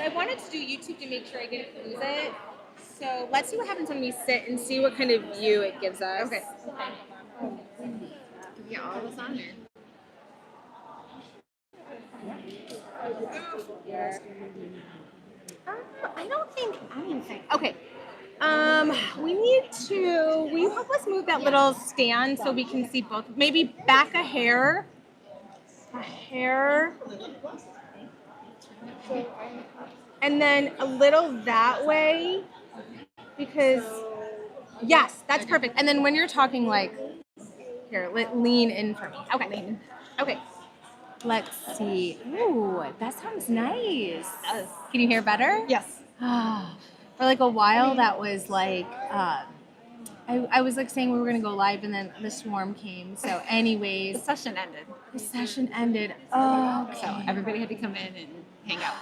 I wanted to do YouTube to make sure I didn't lose it. So let's see what happens when we sit and see what kind of view it gives us. Okay. Yeah, all this on there. I don't think anything. Okay. Will you help us move that little stand so we can see both? Maybe back a hair. And then a little that way. Because, yes, that's perfect. And then when you're talking, like, here, lean in for me. Okay. Lean in. Okay. Let's see. Ooh, that sounds nice. Can you hear better? Yes. For like a while, that was like, I was like saying we were going to go live and then the swarm came. So anyways. The session ended. Oh, okay. So everybody had to come in and hang out.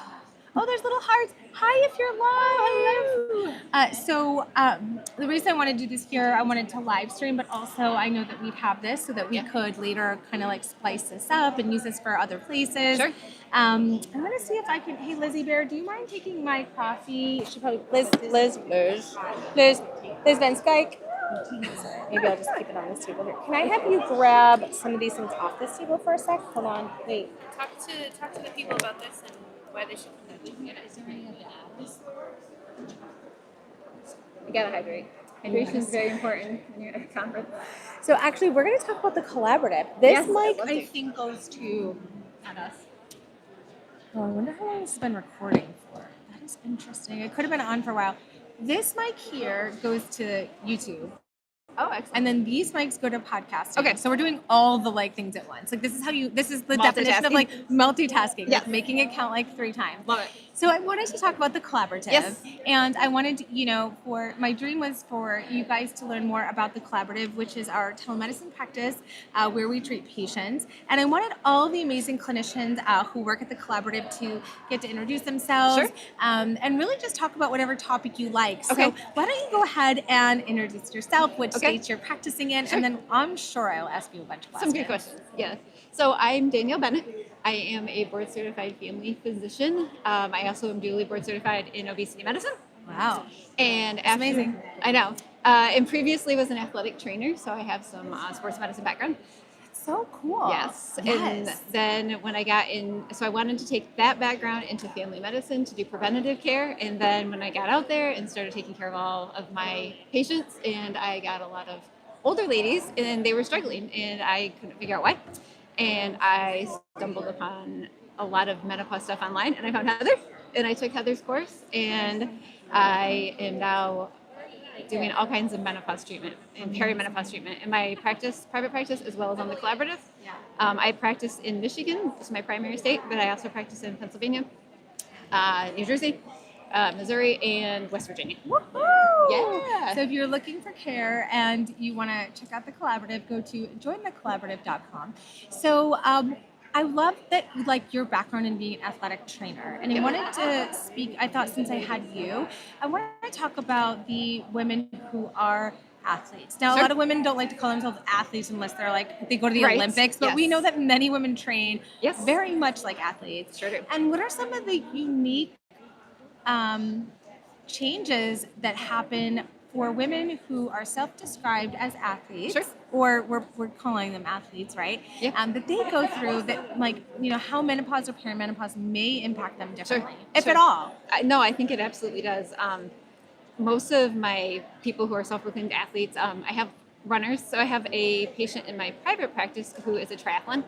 Oh, there's little hearts. Hi, if you're live. Hello. The reason I wanted to do this here, I wanted to live stream, but also I know that we'd have this so that we could later kind of like splice this up and use this for other places. Sure. I'm going to see if I can. Hey, Lizzie Bear, do you mind taking my coffee? She probably Liz Van Skyke. Maybe I'll just keep it on this table here. Can I have you grab some of these things off this table for a sec? Hold on. Wait. Talk to the people about this and why they should come in. Is there any other apps? You gotta hydrate. Hydration is very important when you're at a conference. So actually, we're going to talk about the collaborative. This mic, I I think, goes to at us. Oh, I wonder how long this has been recording for. That is interesting. It could have been on for a while. This mic here goes to YouTube. Oh, excellent. And then these mics go to podcasting. Okay. So we're doing all the like things at once. Like this is the definition of like multitasking. Yes. Like making it count like 3 times. Love it. So I wanted to talk about the collaborative. Yes. And I wanted, for my dream was for you guys to learn more about the collaborative, which is our telemedicine practice where we treat patients. And I wanted all the amazing clinicians who work at the collaborative to get to introduce themselves and really just talk about whatever topic you like. Okay. So why don't you go ahead and introduce yourself, which states you're practicing in, and then I'm sure I'll ask you a bunch of questions. Some good questions. Yeah. So I'm Danielle Bennett. I am a board certified family physician. I also am dually board certified in obesity medicine. Wow. And That's amazing. I know. And previously was an athletic trainer, so I have some sports medicine background. So cool. Yes. And then when I got in, so I wanted to take that background into family medicine to do preventative care. And then when I got out there and started taking care of all of my patients, and I got a lot of older ladies and they were struggling and I couldn't figure out why. And I stumbled upon a lot of menopause stuff online and I found Heather and I took Heather's course and I am now doing all kinds of menopause treatment and perimenopause treatment in my practice, private practice, as well as on the collaborative. I practice in Michigan, this is my primary state, but I also practice in Pennsylvania, New Jersey, Missouri, and West Virginia. Woo-hoo! Yeah. So if you're looking for care and you want to check out the collaborative, go to jointhecollaborative.com. So I love that, like, your background in being an athletic trainer. And I wanted to speak, I thought since I had you, I wanted to talk about the women who are athletes. Now, a lot of women don't like to call themselves athletes unless they're like, they go to the Olympics, but we know that many women train very much like athletes. Sure do. And what are some of the unique changes that happen for women who are self-described as athletes, or we're calling them athletes, right? That they go through that, like, how menopause or perimenopause may impact them differently, if at all. No, I think it absolutely does. Most of my people who are self-proclaimed athletes, I have runners. So I have a patient in my private practice who is a triathlon.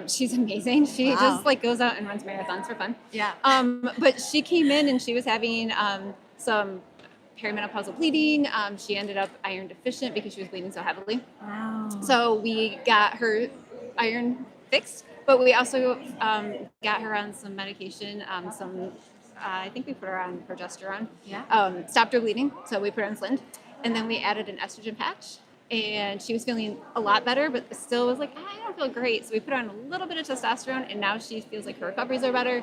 She's amazing. She just like goes out and runs marathons for fun. But she came in and she was having some perimenopausal bleeding. She ended up iron deficient because she was bleeding so heavily. So we got her iron fixed, but we also got her on some medication, I think we put her on progesterone. Stopped her bleeding, so we put her on Slind. And then we added an estrogen patch. And she was feeling a lot better, but still was like, I don't feel great. So we put her on a little bit of testosterone, and now she feels like her recoveries are better.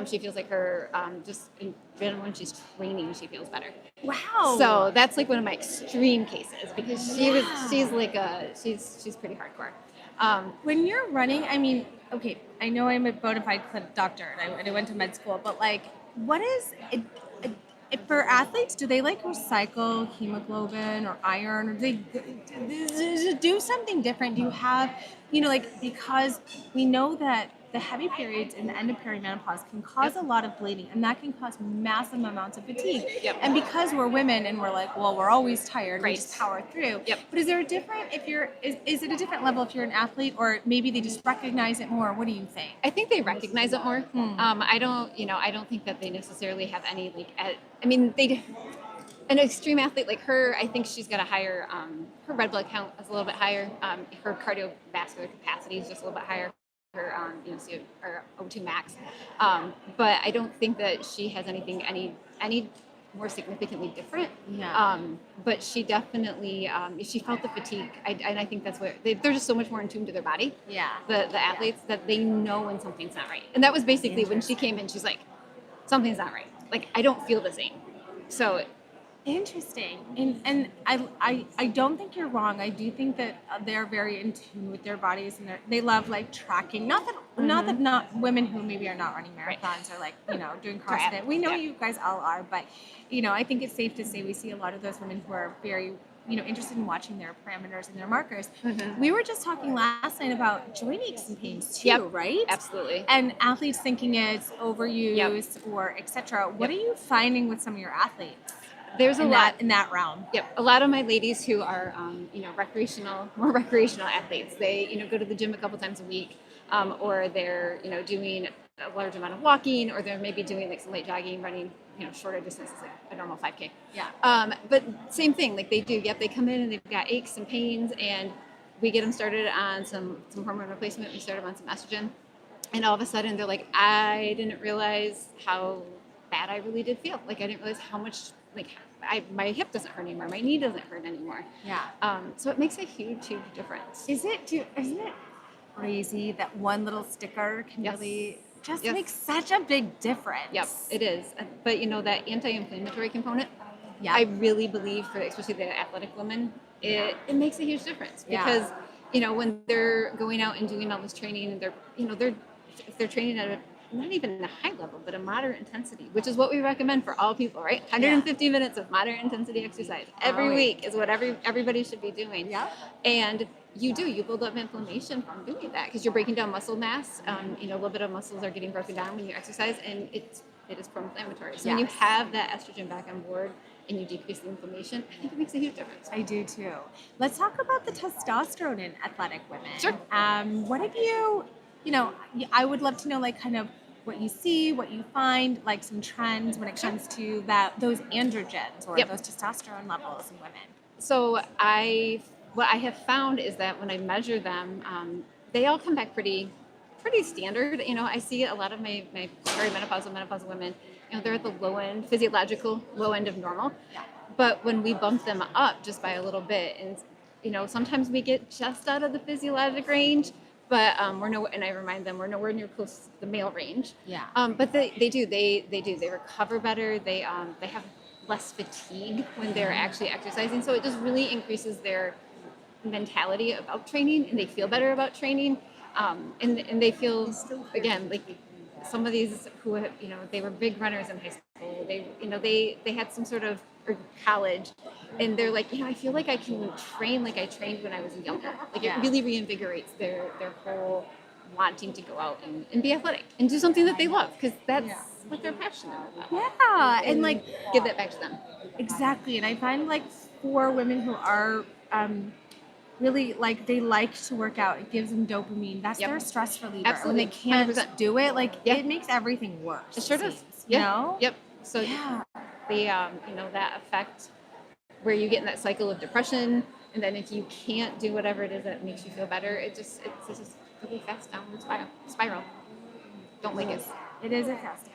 She feels like her, just in general, when she's training, she feels better. Wow. So that's like one of my extreme cases because she's pretty hardcore. When you're running, I mean, okay, I know I'm a bona fide doctor and I went to med school, but like, what is for athletes? Do they like recycle hemoglobin or iron, or do they do something different? Do you have, like, because we know that the heavy periods in the end of perimenopause can cause Yep. a lot of bleeding, and that can cause massive amounts of fatigue. Yep. And because we're women and we're like, well, we're always tired, we Right. just power through. Yep. But is there a different, if you're, is it a different level if you're an athlete, or maybe they just recognize it more? What do you think? I think they recognize it more. I don't think that they necessarily have any I mean, an extreme athlete like her, I think she's got a higher, her red blood count is a little bit higher. Her cardiovascular capacity is just a little bit higher. Her, or O2 max. But I don't think that she has any more significantly different. Yeah. But she definitely, she felt the fatigue. And I think that's where they're just so much more in tune to their body. Yeah. The athletes, that they know when something's not right. And that was basically when she came in, she's like, something's not right. Like, I don't feel the same. So Interesting. And I don't think you're wrong. I do think that they're very in tune with their bodies, and they love like tracking. Not women who maybe are not running marathons or like, doing CrossFit. We know you guys all are, but I think it's safe to say we see a lot of those women who are very interested in watching their parameters and their markers. We were just talking last night about joint aches and pains too, right? Absolutely. And athletes thinking it's overuse or etc. What are you finding with some of your athletes? There's a lot in that realm. Yep, a lot of my ladies who are, more recreational athletes. They, go to the gym a couple times a week, or they're, doing a large amount of walking, or they're maybe doing like some light jogging, running, shorter distances, like a normal 5K. Yeah. But same thing, like they do. Yep, they come in and they've got aches and pains, and we get them started on some hormone replacement. We start them on some estrogen, and all of a sudden they're like, I didn't realize how bad I really did feel. Like I didn't realize how much my hip doesn't hurt anymore. My knee doesn't hurt anymore. Yeah. So it makes a huge difference. Isn't it crazy that one little sticker can really just make such a big difference? Yep, it is. But that anti-inflammatory component, yeah, I really believe for especially the athletic women, it makes a huge difference because when they're going out and doing all this training and if they're training at not even a high level, but a moderate intensity, which is what we recommend for all people, right? 150 minutes of moderate intensity exercise every week is what everybody should be doing. Yeah. And you build up inflammation from doing that because you're breaking down muscle mass. A little bit of muscles are getting broken down when you exercise, and it is pro-inflammatory. So when you have that estrogen back on board and you decrease the inflammation, I think it makes a huge difference. I do too. Let's talk about the testosterone in athletic women. Sure. What have you, I would love to know, like, kind of what you see, what you find, like some trends when it comes to those androgens or those testosterone levels in women. So what I have found is that when I measure them, they all come back pretty standard. I see a lot of my perimenopausal, menopausal women, they're at the physiological low end of normal. Yeah. But when we bump them up just by a little bit, and sometimes we get just out of the physiologic range, but and I remind them we're nowhere near close to the male range. Yeah. But they recover better. They have less fatigue when they're actually exercising. So it just really increases their mentality about training, and they feel better about training. And they feel, again, like some of these who have, they were big runners in high school. They had some sort of, or college, and they're like, I feel like I can train like I trained when I was younger. Like it really reinvigorates their whole wanting to go out and be athletic and do something that they love, because that's what they're passionate about. Yeah, and like give that back to them. Exactly, and I find like for women who are really like they like to work out, it gives them dopamine. That's their stress reliever. Absolutely. When they can't 100%. do it, like it makes everything worse. It sure does. You know? Yep. So that effect where you get in that cycle of depression, and then if you can't do whatever it is that makes you feel better, it's just really fast downward spiral. Don't like it. It is a fast.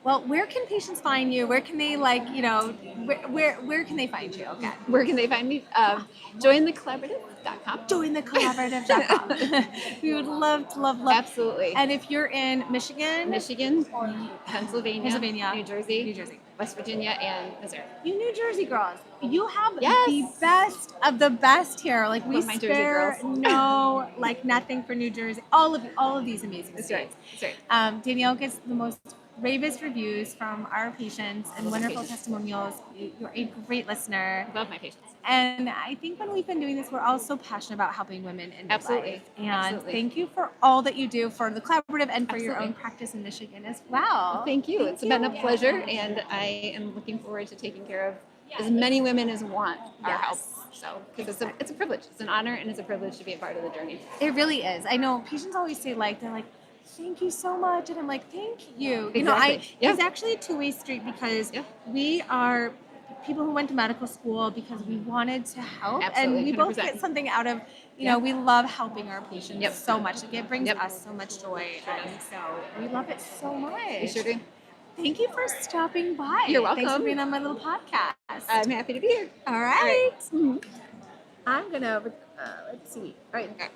Well, where can patients find you? Where can they where can they find you? Okay. Where can they find me? Jointhecollaborative.com. Jointhecollaborative.com. We would love to love. Absolutely. And if you're in Michigan, Michigan, Pennsylvania, New Jersey, Jersey, West Virginia, and Missouri. you New Jersey girls, you have Yes. the best of the best here. Like we Love my Jersey spare girls. nothing for New Jersey. All of these amazing That's states. right. That's right. Danielle gets the most ravest reviews from our patients and wonderful testimonials. You're a great listener. Love my patients. And I think when we've been doing this, we're all so passionate about helping women in Absolutely. midlife. And Absolutely. thank you for all that you do for the collaborative and for your Absolutely. own practice in Michigan as well. Thank you. It's been a pleasure, and I am looking forward to taking care of as many women as want our help. So, because it's a privilege, it's an honor, and it's a privilege to be a part of the journey. It really is. I know patients always say they're like, thank you so much, and I'm like, thank you. Exactly. It's actually a two-way street because we are people who went to medical school because we wanted to help. Absolutely, And we both 100%. get something out of, we love helping our patients so much. Like, it brings Yep. us so much joy. And so we love it so much. We sure do. Thank you for stopping by. You're welcome. Thanks for being on my little podcast. I'm happy to be here. All right. Mm-hmm. I'm going to, let's see. All right.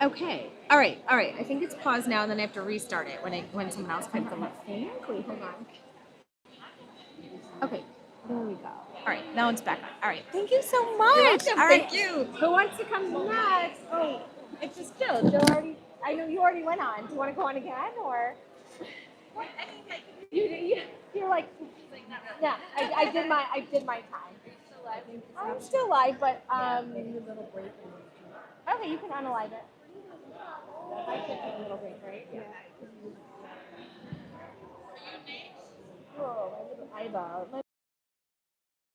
Okay. All right. I think it's paused now, and then I have to restart it when someone else comes on. Wait, hold on. Okay. There we go. All right. Now it's back on. All right. Thank you so much. You're welcome. All right. Thank you. Who wants to come next? Oh, it's just Jill. Jill already. I know you already went on. Do you want to go on again, or? You're like. Yeah. I did my time. I'm still live, but Okay, you can unalive it. I can take a little break, right? Yeah. Oh, my little eyeball.